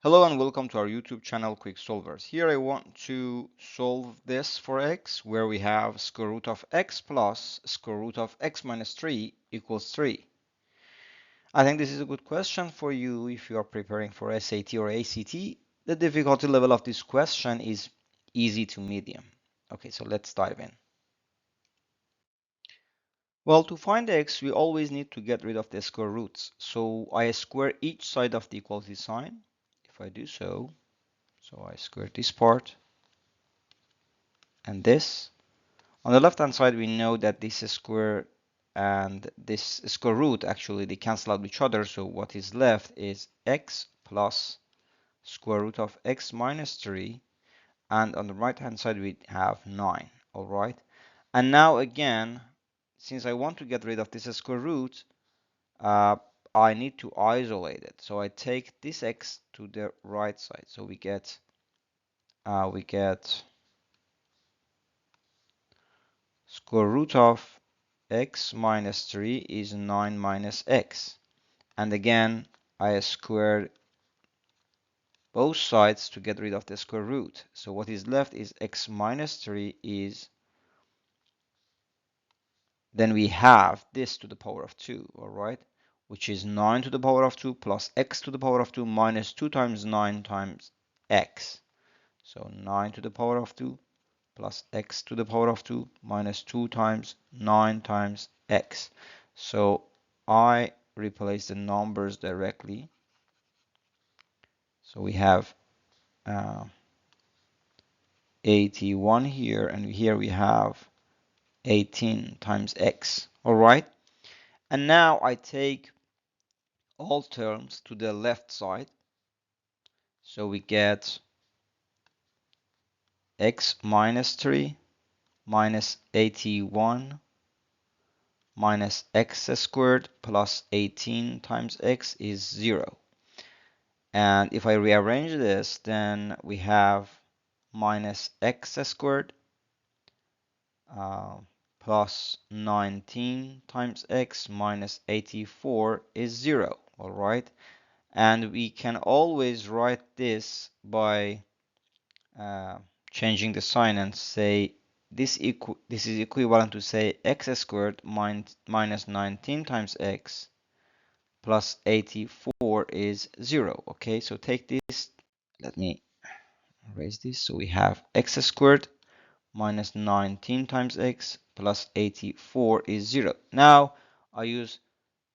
Hello and welcome to our YouTube channel Quick Solvers. Here I want to solve this for x where we have square root of x plus square root of x minus 3 equals 3. I think this is a good question for you if you are preparing for SAT or ACT. The difficulty level of this question is easy to medium. Okay, so let's dive in. Well, to find x, we always need to get rid of the square roots. So I square each side of the equality sign. If I do so I square this part and this. On the left hand side, we know that this square and this square root actually they cancel out each other. So what is left is x plus square root of x minus 3. And on the right hand side, we have 9. All right. And now again, since I want to get rid of this square root, I need to isolate it. So I take this x to the right side. So we get square root of x minus 3 is 9 minus x. And again, I squared both sides to get rid of the square root. So what is left is x minus 3 is, then we have this to the power of 2, all right? Which is 9 to the power of 2 plus x to the power of 2 minus 2 times 9 times x. So 9 to the power of 2 plus x to the power of 2 minus 2 times 9 times x. So I replace the numbers directly. So we have 81 here, and here we have 18 times x. All right. And now I take all terms to the left side. So we get x minus 3 minus 81 minus x squared plus 18 times x is 0. And if I rearrange this, then we have minus x squared plus 19 times x minus 84 is 0. All right. And we can always write this by changing the sign and say this is equivalent to say x squared minus 19 times x plus 84 is 0. Okay, so take this. Let me erase this. So we have x squared minus 19 times x plus 84 is 0. Now I use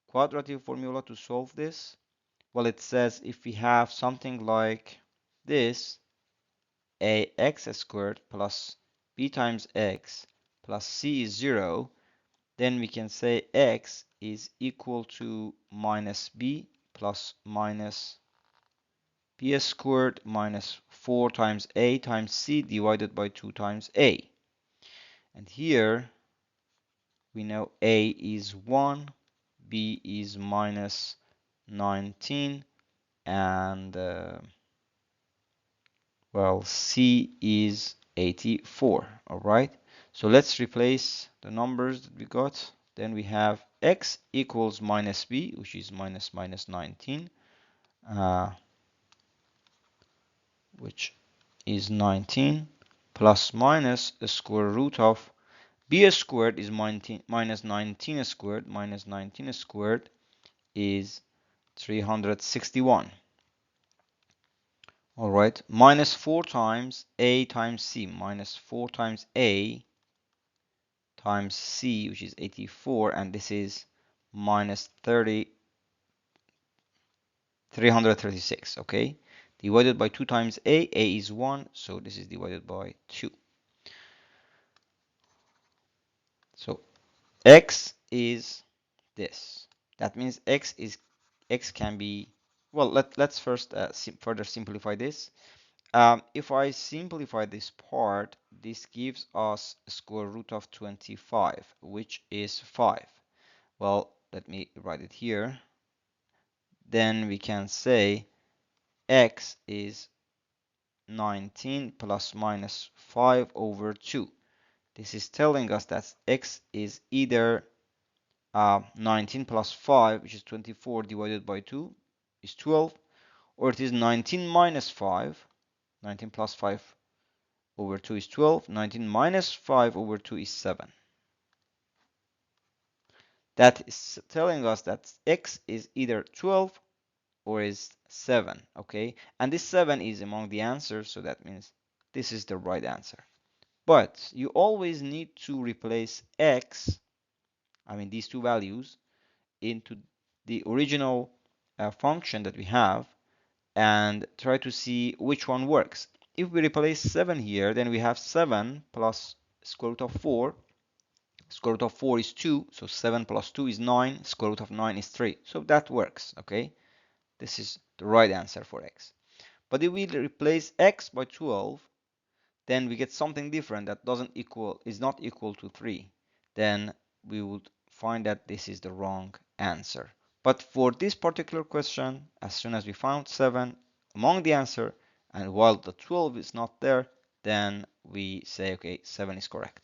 quadratic formula to solve this. Well, it says if we have something like this, ax squared plus b times x plus c is 0, then we can say x is equal to minus b plus minus b squared minus 4 times a times c divided by 2 times a. And here we know a is 1, b is minus 19, and well, c is 84. All right. So let's replace the numbers that we got. Then we have x equals minus b, which is minus 19, which is 19, plus minus the square root of b squared is minus 19 squared, minus 19 squared is 361. All right, minus 4 times a times c, minus 4 times a times c, which is 84, and this is minus 336, okay? Divided by 2 times a is 1, so this is divided by 2. So x is this. That means x can be, well, let's first further simplify this. If I simplify this part, this gives us a square root of 25, which is 5. Well, let me write it here. Then we can say x is 19 plus minus 5 over 2. This is telling us that x is either 19 plus 5, which is 24, divided by 2 is 12, or it is 19 minus 5. 19 plus 5 over 2 is 12. 19 minus 5 over 2 is 7. That is telling us that x is either 12 or is 7, okay? And this 7 is among the answers, so that means this is the right answer. But you always need to replace x, I mean these two values, into the original function that we have and try to see which one works. If we replace 7 here, then we have 7 plus square root of 4. Square root of 4 is 2, so 7 plus 2 is 9. Square root of 9 is 3. So that works, okay? This is the right answer for x. But if we replace x by 12, then we get something different that is not equal to 3. Then we would find that this is the wrong answer. But for this particular question, as soon as we found 7 among the answer, and while the 12 is not there, then we say, okay, 7 is correct.